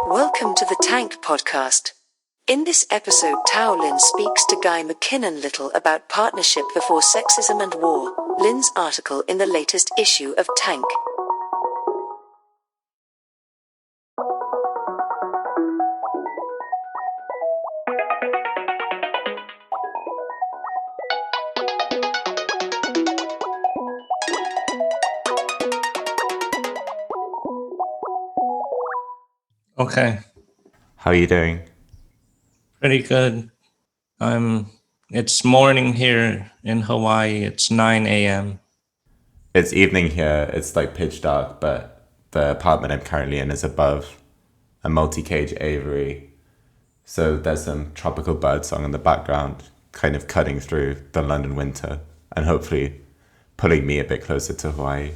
Welcome to the Tank Podcast. In this episode, Tao Lin speaks to Guy Mackinnon-Little about partnership before sexism and war, Lin's article in the latest issue of Tank. Okay. How are you doing? Pretty good. It's morning here in Hawaii. It's 9 a.m. It's evening here. It's like pitch dark, but the apartment I'm currently in is above a multi-cage aviary. So there's some tropical bird song in the background, kind of cutting through the London winter and hopefully pulling me a bit closer to Hawaii.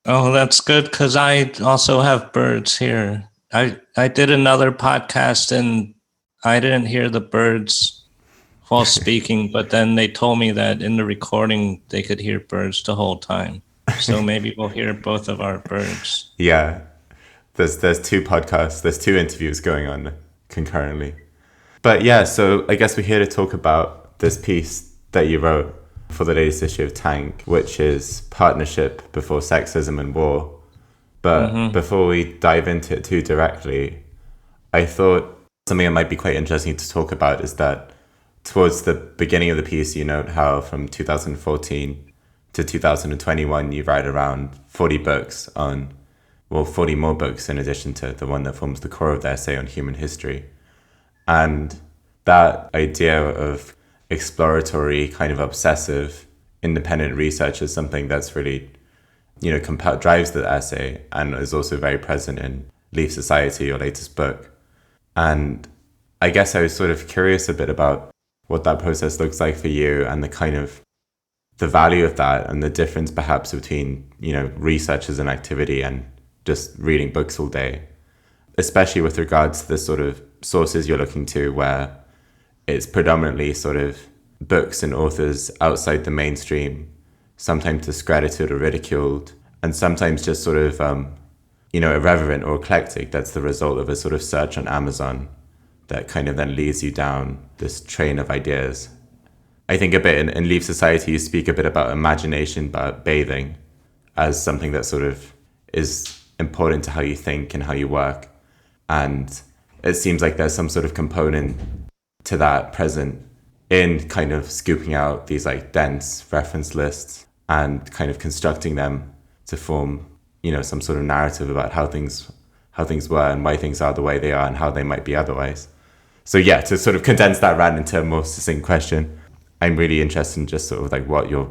Oh, that's good because I also have birds here. I did another podcast and I didn't hear the birds while speaking, but then they told me that in the recording they could hear birds the whole time. So maybe we'll hear both of our birds. Yeah, there's two podcasts, there's two interviews going on concurrently. But yeah, so I guess we're here to talk about this piece that you wrote for the latest issue of Tank, which is Partnership Before Sexism and War. But before we dive into it too directly, I thought something that might be quite interesting to talk about is that towards the beginning of the piece, you note how from 2014 to 2021, you write around 40 books 40 more books in addition to the one that forms the core of the essay on human history. And that idea of exploratory, kind of obsessive, independent research is something that's really drives the essay and is also very present in Leaf Society, your latest book. And I guess I was sort of curious a bit about what that process looks like for you and the kind of the value of that and the difference perhaps between, research as an activity and just reading books all day, especially with regards to the sort of sources you're looking to where it's predominantly sort of books and authors outside the mainstream, sometimes discredited or ridiculed, and sometimes just sort of, irreverent or eclectic. That's the result of a sort of search on Amazon that kind of then leads you down this train of ideas. I think a bit in Leaf Society, you speak a bit about imagination, about bathing as something that sort of is important to how you think and how you work. And it seems like there's some sort of component to that present in kind of scooping out these like dense reference lists and kind of constructing them to form, some sort of narrative about how things were and why things are the way they are and how they might be otherwise. So yeah, to sort of condense that rant into a more succinct question, I'm really interested in just sort of like what your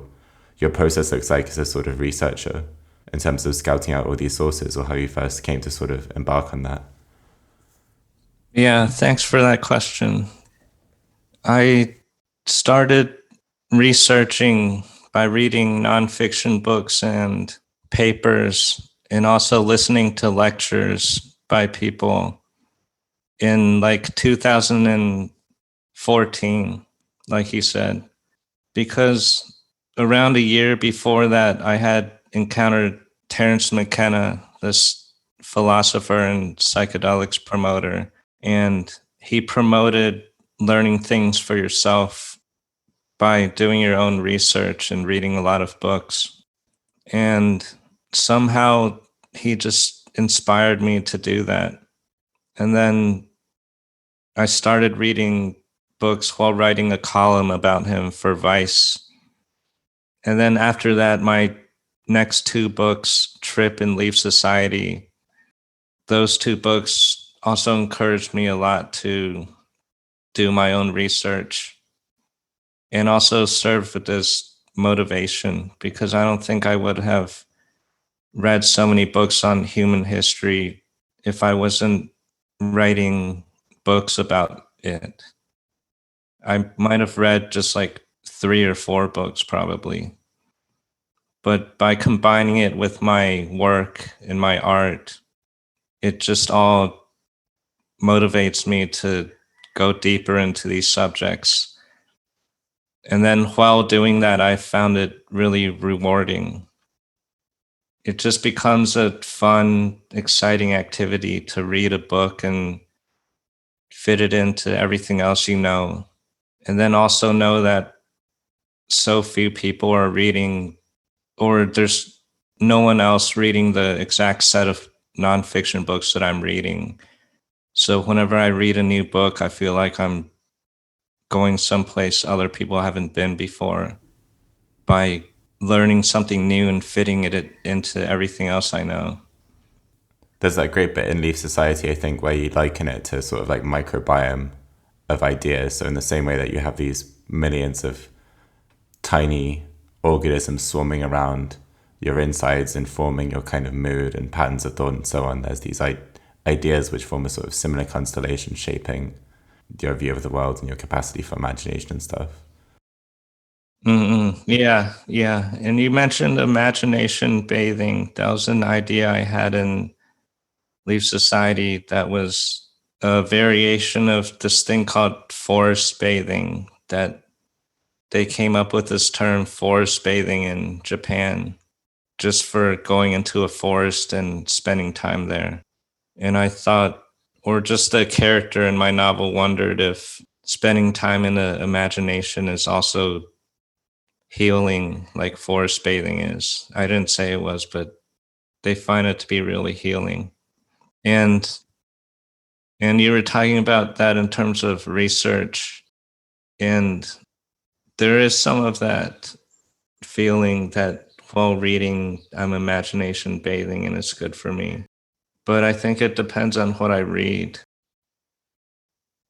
process looks like as a sort of researcher in terms of scouting out all these sources, or how you first came to sort of embark on that. Yeah, thanks for that question. I started researching by reading nonfiction books and papers and also listening to lectures by people in like 2014, like you said, because around a year before that, I had encountered Terence McKenna, this philosopher and psychedelics promoter, and he promoted learning things for yourself by doing your own research and reading a lot of books. And somehow he just inspired me to do that. And then I started reading books while writing a column about him for Vice. And then after that, my next two books, Trip and Leaf Society, those two books also encouraged me a lot to do my own research and also served as motivation, because I don't think I would have read so many books on human history if I wasn't writing books about it. I might have read just like 3 or 4 books probably. But by combining it with my work and my art, it just all motivates me to go deeper into these subjects. And then while doing that, I found it really rewarding. it just becomes a fun, exciting activity to read a book and fit it into everything else you know. And then also know that so few people are reading, or there's no one else reading the exact set of nonfiction books that I'm reading. So whenever I read a new book, I feel like I'm going someplace other people haven't been before by learning something new and fitting it into everything else I know. There's that great bit in Leaf Society, I think, where you liken it to sort of like microbiome of ideas. So in the same way that you have these millions of tiny organisms swarming around your insides, informing your kind of mood and patterns of thought and so on, there's these ideas which form a sort of similar constellation shaping your view of the world and your capacity for imagination and stuff. Yeah. And you mentioned imagination bathing. That was an idea I had in Leaf Society that was a variation of this thing called forest bathing, that they came up with this term forest bathing in Japan, just for going into a forest and spending time there. And I thought, or just the character in my novel wondered if spending time in the imagination is also healing like forest bathing is. I didn't say it was, but they find it to be really healing. And you were talking about that in terms of research, and there is some of that feeling that while reading, I'm imagination bathing and it's good for me. But I think it depends on what I read.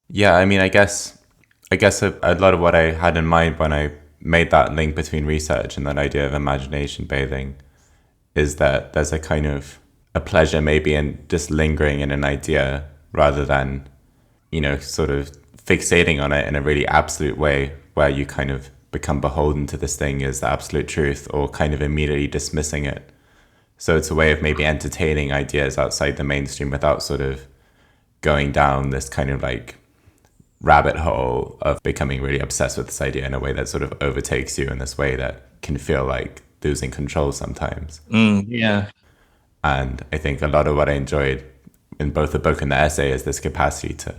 Yeah, I mean, I guess a lot of what I had in mind when I made that link between research and that idea of imagination bathing is that there's a kind of a pleasure maybe in just lingering in an idea rather than, sort of fixating on it in a really absolute way where you kind of become beholden to this thing as the absolute truth or kind of immediately dismissing it. So it's a way of maybe entertaining ideas outside the mainstream without sort of going down this kind of like rabbit hole of becoming really obsessed with this idea in a way that sort of overtakes you in this way that can feel like losing control sometimes. Yeah. And I think a lot of what I enjoyed in both the book and the essay is this capacity to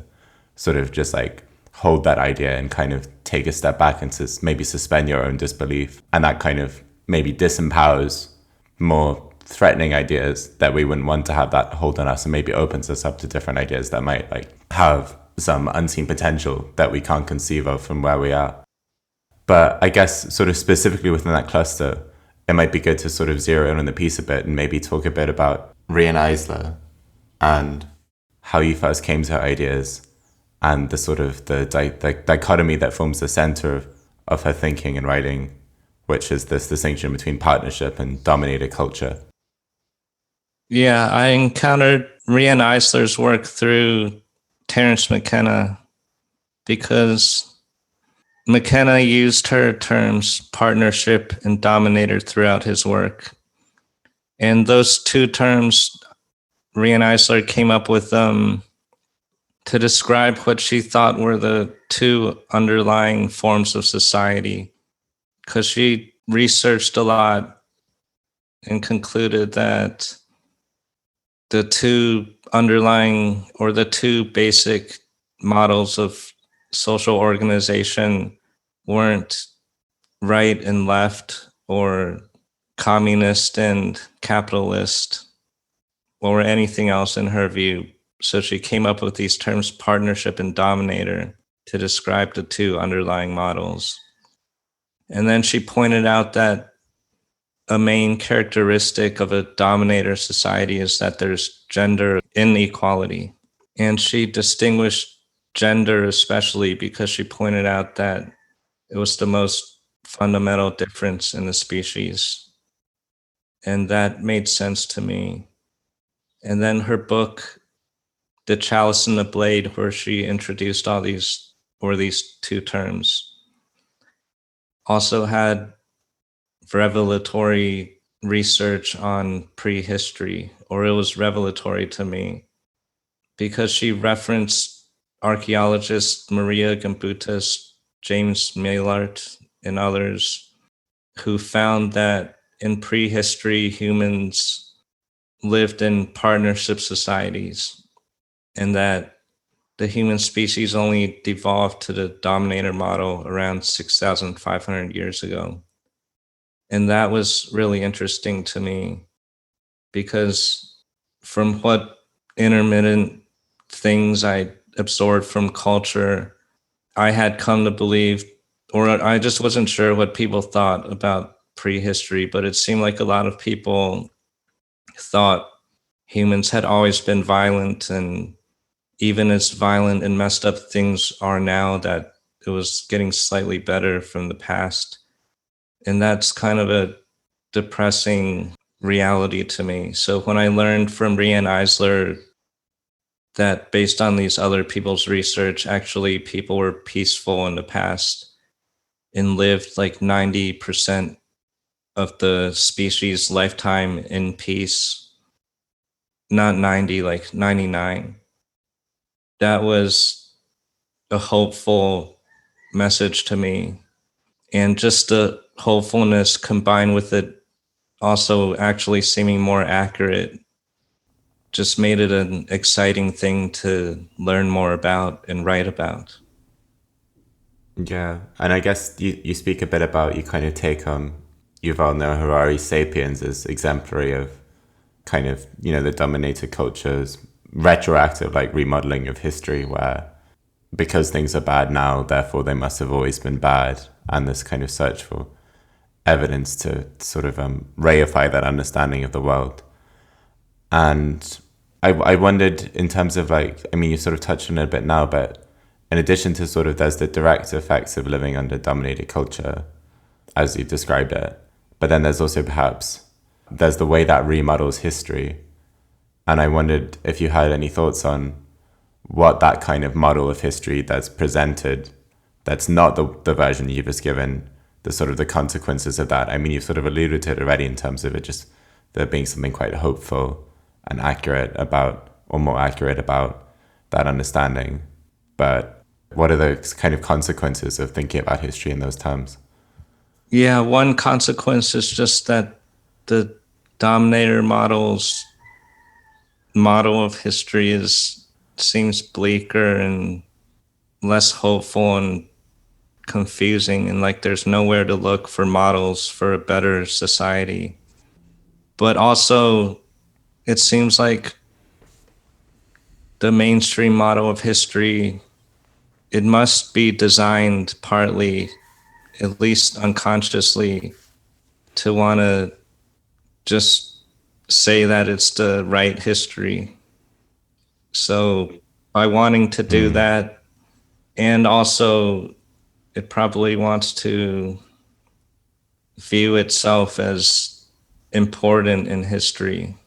sort of just like hold that idea and kind of take a step back and maybe suspend your own disbelief. And that kind of maybe disempowers more threatening ideas that we wouldn't want to have that hold on us, and maybe opens us up to different ideas that might like have some unseen potential that we can't conceive of from where we are. But I guess sort of specifically within that cluster, it might be good to sort of zero in on the piece a bit and maybe talk a bit about Rian Eisler and how you first came to her ideas and the sort of the dichotomy that forms the center of her thinking and writing, which is this distinction between partnership and dominator culture. Yeah, I encountered Rian Eisler's work through Terence McKenna because McKenna used her terms partnership and dominator throughout his work. And those two terms, Rian Eisler came up with them to describe what she thought were the two underlying forms of society, because she researched a lot and concluded that the two underlying or the two basic models of social organization weren't right and left or communist and capitalist or anything else in her view. So she came up with these terms, partnership and dominator, to describe the two underlying models. And then she pointed out that a main characteristic of a dominator society is that there's gender inequality. And she distinguished gender especially because she pointed out that it was the most fundamental difference in the species. And that made sense to me. And then her book, The Chalice and the Blade, where she introduced all these two terms, also had revelatory research on prehistory, or it was revelatory to me because she referenced archaeologists Maria Gimbutas, James Maillart, and others who found that in prehistory, humans lived in partnership societies, and that the human species only devolved to the dominator model around 6,500 years ago. And that was really interesting to me because from what intermittent things I absorbed from culture, I had come to believe, or I just wasn't sure what people thought about prehistory, but it seemed like a lot of people thought humans had always been violent, and even as violent and messed up things are now, that it was getting slightly better from the past. And that's kind of a depressing reality to me. So when I learned from Riane Eisler that based on these other people's research, actually people were peaceful in the past and lived like 90% of the species lifetime in peace, not 90, like 99. That was a hopeful message to me. And just the hopefulness combined with it also actually seeming more accurate just made it an exciting thing to learn more about and write about. Yeah, and I guess you speak a bit about, you kind of take Yuval Noah Harari's Sapiens as exemplary of kind of, the dominator culture's retroactive, like, remodeling of history, where because things are bad now, therefore they must have always been bad, and this kind of search for evidence to sort of reify that understanding of the world. And I wondered, in terms of, like, I mean, you sort of touched on it a bit now, but in addition to sort of, there's the direct effects of living under dominated culture, as you've described it, but then there's also there's the way that remodels history. And I wondered if you had any thoughts on what that kind of model of history that's presented, that's not the version you've just given, the sort of the consequences of that. I mean, you've sort of alluded to it already in terms of it just there being something quite hopeful and accurate about, or more accurate about, that understanding. But what are the kind of consequences of thinking about history in those terms? Yeah, one consequence is just that the dominator model of history seems bleaker and less hopeful and confusing, and like there's nowhere to look for models for a better society. But also, it seems like the mainstream model of history, it must be designed partly, at least unconsciously, to want to just say that it's the right history. So by wanting to do that, and also it probably wants to view itself as important in history.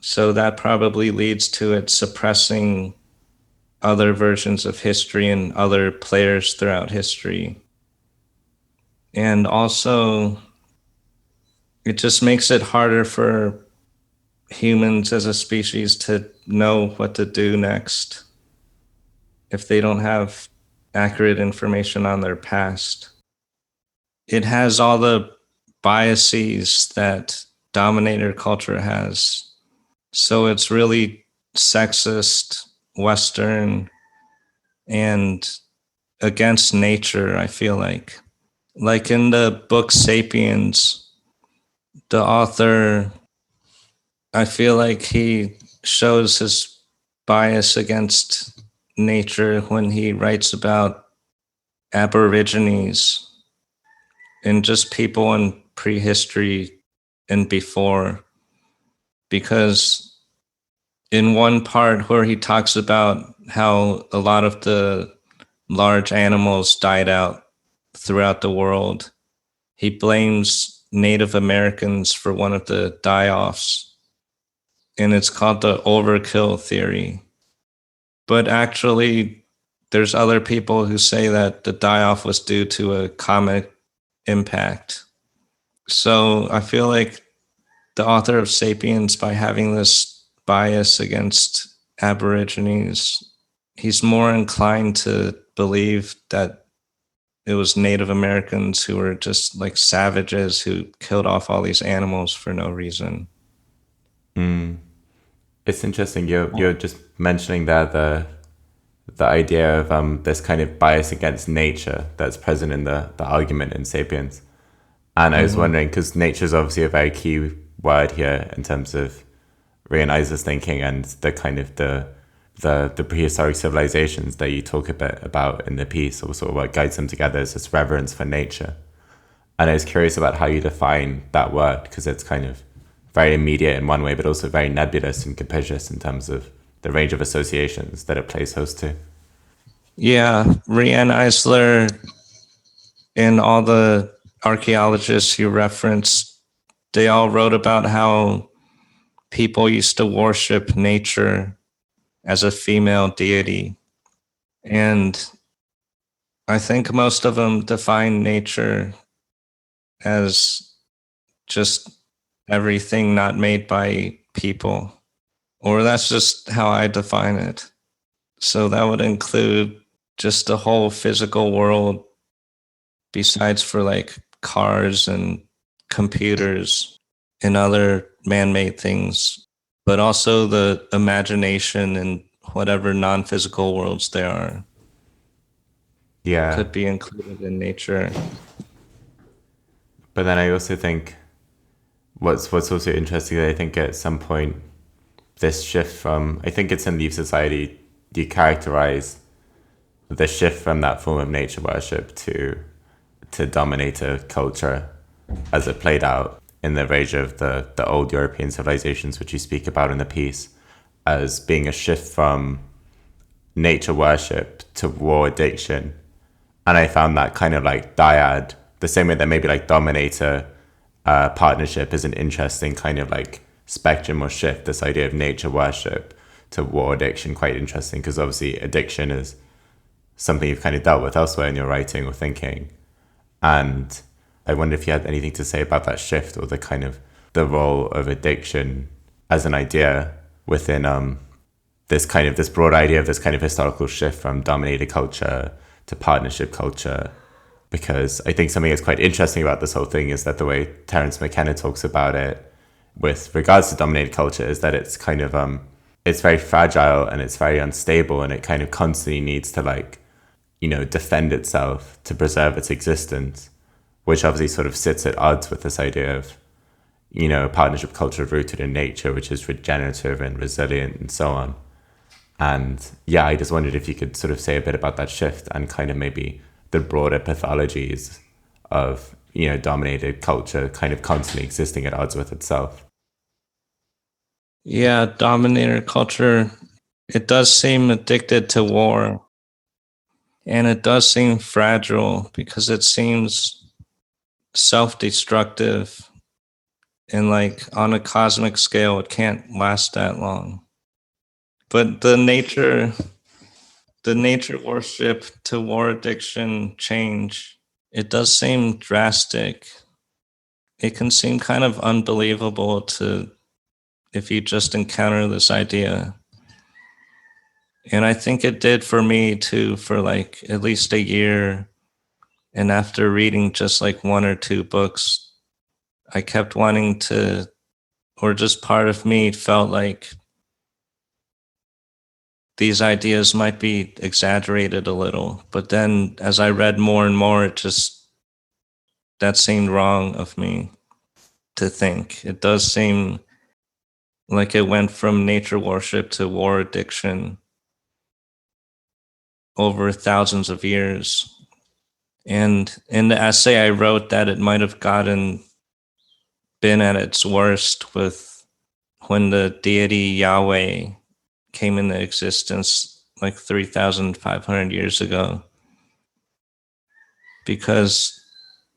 So that probably leads to it suppressing other versions of history and other players throughout history. And also, it just makes it harder for humans as a species to know what to do next if they don't have accurate information on their past. It has all the biases that dominator culture has. So it's really sexist, Western, and against nature, I feel like. Like in the book Sapiens, the author, I feel like he shows his bias against nature when he writes about Aborigines and just people in prehistory and before. Because in one part where he talks about how a lot of the large animals died out throughout the world, he blames Native Americans for one of the die-offs, and it's called the overkill theory. But actually, there's other people who say that the die-off was due to a comet impact. So I feel like the author of Sapiens, by having this bias against Aborigines, he's more inclined to believe that it was Native Americans who were just like savages who killed off all these animals for no reason. It's interesting. You're just mentioning there the idea of this kind of bias against nature that's present in the argument in *Sapiens*. And I was wondering, because nature is obviously a very key word here in terms of Rian thinking and the kind of the prehistoric civilizations that you talk a bit about in the piece, or sort of what guides them together is this reverence for nature. And I was curious about how you define that word, because it's kind of very immediate in one way, but also very nebulous and capricious in terms of the range of associations that it plays host to. Yeah, Rian Eisler and all the archaeologists you referenced, they all wrote about how people used to worship nature as a female deity. And I think most of them define nature as just everything not made by people, or that's just how I define it. So that would include just the whole physical world, besides for like cars and computers and other man-made things, but also the imagination and whatever non-physical worlds there are. Yeah. Could be included in nature. But then I also think what's also interesting that I think at some point this shift from, I think it's in Leaf Society, you characterize the shift from that form of nature worship to dominator culture as it played out in the rage of the old European civilizations, which you speak about in the piece, as being a shift from nature worship to war addiction. And I found that kind of like dyad, the same way that maybe like dominator partnership is an interesting kind of like spectrum or shift, this idea of nature worship to war addiction, quite interesting, because obviously addiction is something you've kind of dealt with elsewhere in your writing or thinking. And I wonder if you had anything to say about that shift, or the kind of the role of addiction as an idea within this broad idea of this kind of historical shift from dominated culture to partnership culture. Because I think something that's quite interesting about this whole thing is that the way Terence McKenna talks about it with regards to dominated culture is that it's kind of it's very fragile and it's very unstable, and it kind of constantly needs to like, you know, defend itself to preserve its existence, which obviously sort of sits at odds with this idea of, you know, partnership culture rooted in nature, which is regenerative and resilient and so on. And yeah, I just wondered if you could sort of say a bit about that shift and kind of maybe the broader pathologies of, you know, dominated culture kind of constantly existing at odds with itself. Yeah, dominator culture, it does seem addicted to war. And it does seem fragile because it seems self-destructive. And like on a cosmic scale, it can't last that long. But the nature worship to war addiction change, it does seem drastic. It can seem kind of unbelievable if you just encounter this idea. And I think it did for me too, for like at least a year. And after reading just like one or two books, I kept wanting to, or just part of me felt like these ideas might be exaggerated a little. But then as I read more and more, that seemed wrong of me to think. It does seem like it went from nature worship to war addiction over thousands of years. And in the essay, I wrote that it might have been at its worst when the deity Yahweh came into existence like 3,500 years ago. Because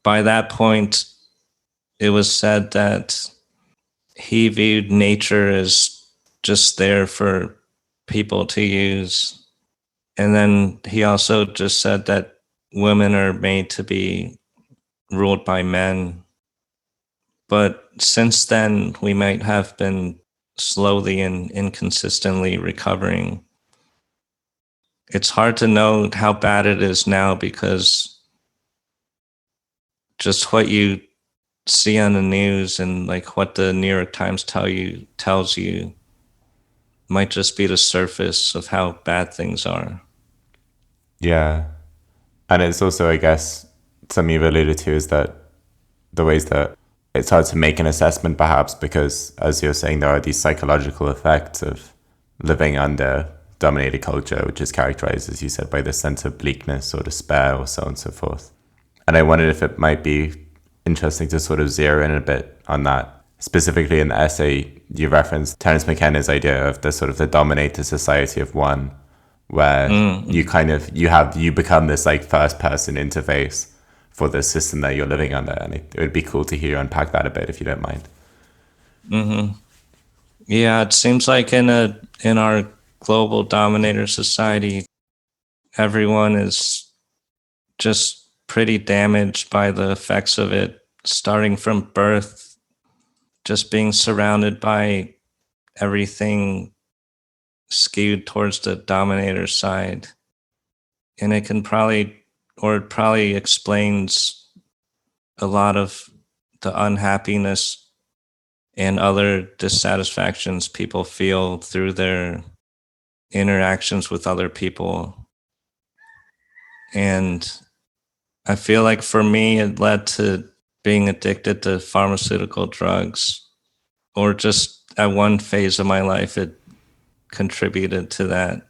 by that point, it was said that he viewed nature as just there for people to use. And then he also just said that women are made to be ruled by men. But since then, we might have been slowly and inconsistently recovering. It's hard to know how bad it is now because just what you see on the news and like what the New York Times tells you might just be the surface of how bad things are. Yeah. And it's also, I guess, something you've alluded to is that the ways that it's hard to make an assessment, perhaps, because, as you're saying, there are these psychological effects of living under dominated culture, which is characterized, as you said, by this sense of bleakness or despair or so on and so forth. And I wondered if it might be interesting to sort of zero in a bit on that. Specifically in the essay, you referenced Terence McKenna's idea of the sort of the dominator society of one, where you become this like first person interface for the system that you're living under. And it would be cool to hear you unpack that a bit, if you don't mind. Mm-hmm. Yeah, it seems like in our global dominator society, everyone is just pretty damaged by the effects of it, starting from birth, just being surrounded by everything skewed towards the dominator side. And it probably explains a lot of the unhappiness and other dissatisfactions people feel through their interactions with other people. And I feel like for me, it led to being addicted to pharmaceutical drugs, or just at one phase of my life, it contributed to that.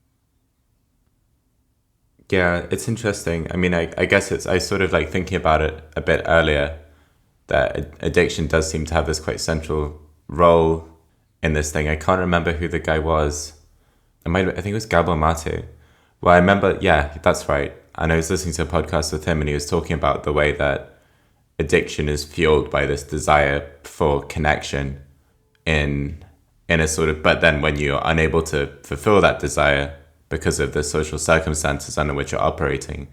Yeah, it's interesting. I mean, I guess I sort of like thinking about it a bit earlier, that addiction does seem to have this quite central role in this thing. I can't remember who the guy was. I think it was Gabor Mate. Well, I remember, yeah, that's right. And I was listening to a podcast with him and he was talking about the way that addiction is fueled by this desire for connection in a sort of, but then when you're unable to fulfill that desire because of the social circumstances under which you're operating,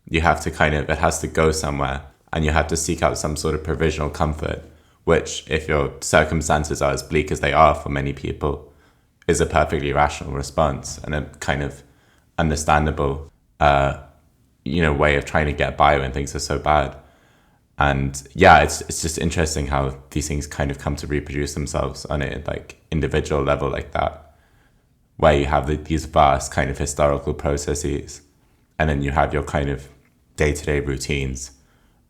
you have to it has to go somewhere and you have to seek out some sort of provisional comfort, which, if your circumstances are as bleak as they are for many people, is a perfectly rational response and a kind of understandable, way of trying to get by when things are so bad. And yeah, it's just interesting how these things kind of come to reproduce themselves on a like individual level like that, where you have these vast kind of historical processes, and then you have your kind of day-to-day routines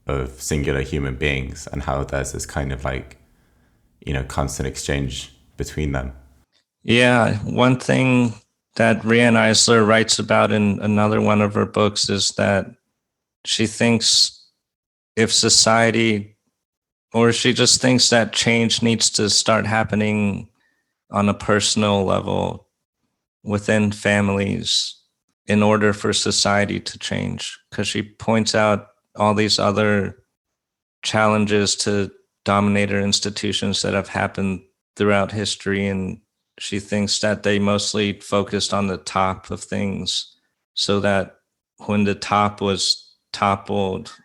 of singular human beings, and how there's this kind of like, constant exchange between them. Yeah, one thing that Riane Eisler writes about in another one of her books is that she thinks if society, or she just thinks that change needs to start happening on a personal level within families in order for society to change. Because she points out all these other challenges to dominator institutions that have happened throughout history, and she thinks that they mostly focused on the top of things, so that when the top was toppled,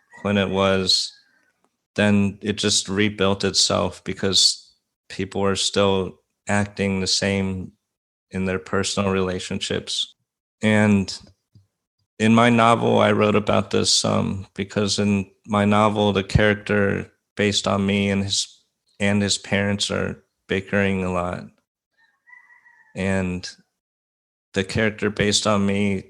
then it just rebuilt itself because people were still acting the same in their personal relationships. And in my novel, I wrote about this because in my novel, the character based on me and his parents are bickering a lot. And the character based on me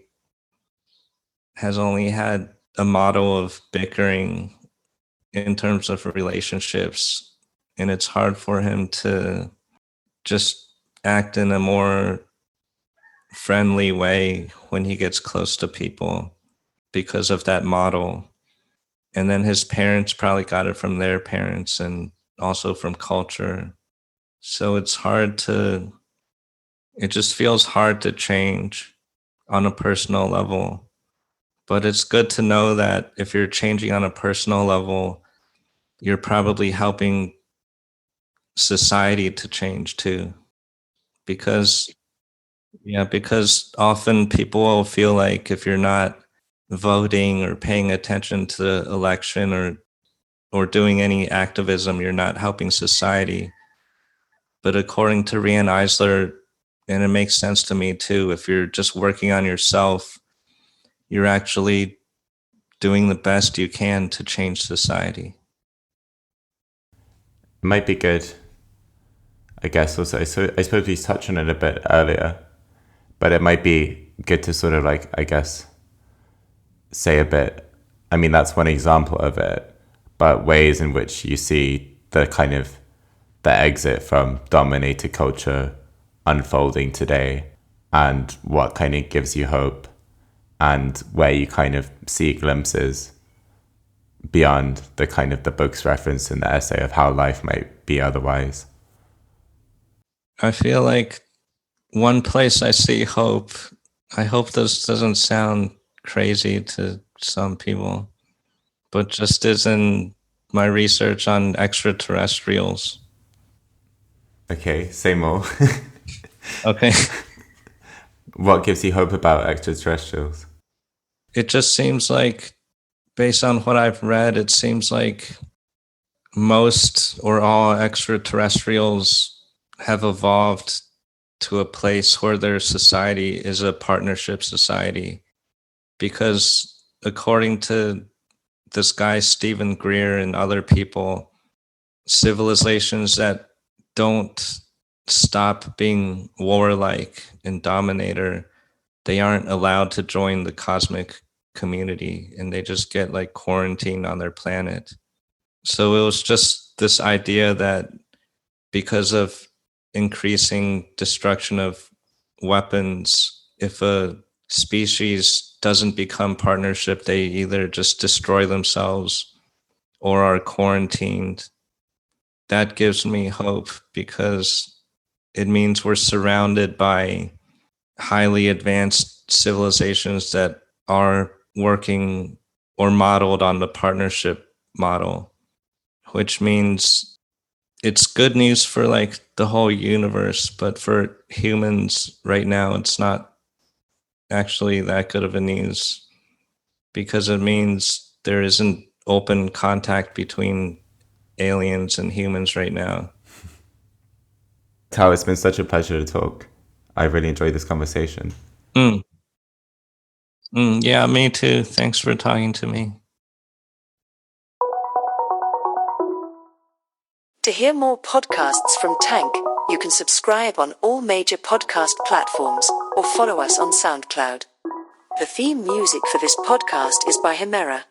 has only had a model of bickering in terms of relationships. And it's hard for him to just act in a more friendly way when he gets close to people because of that model. And then his parents probably got it from their parents and also from culture. So it just feels hard to change on a personal level. But it's good to know that if you're changing on a personal level, you're probably helping society to change too. Because often people will feel like if you're not voting or paying attention to the election or doing any activism, you're not helping society. But according to Riane Eisler, and it makes sense to me too, if you're just working on yourself, you're actually doing the best you can to change society. It might be good, I guess, also. So I suppose we touched on it a bit earlier, but it might be good to sort of like, I guess, say a bit. I mean, that's one example of it, but ways in which you see the kind of the exit from dominator culture unfolding today, and what kind of gives you hope, and where you kind of see glimpses beyond the kind of the book's reference in the essay of how life might be otherwise. I feel like one place I see hope, I hope this doesn't sound crazy to some people, but just is in my research on extraterrestrials. Okay, say more. Okay. What gives you hope about extraterrestrials? It just seems like, based on what I've read, it seems like most or all extraterrestrials have evolved to a place where their society is a partnership society. Because according to this guy, Stephen Greer, and other people, civilizations that don't stop being warlike and dominator, they aren't allowed to join the cosmic community, and they just get like quarantined on their planet. So it was just this idea that because of increasing destruction of weapons, if a species doesn't become partnership, they either just destroy themselves or are quarantined. That gives me hope, because it means we're surrounded by highly advanced civilizations that are working or modeled on the partnership model, which means it's good news for like the whole universe, but for humans right now, it's not actually that good of a news, because it means there isn't open contact between aliens and humans right now. Tao, it's been such a pleasure to talk. I really enjoyed this conversation. Yeah, me too. Thanks for talking to me. To hear more podcasts from Tank, you can subscribe on all major podcast platforms or follow us on SoundCloud. The theme music for this podcast is by Himera.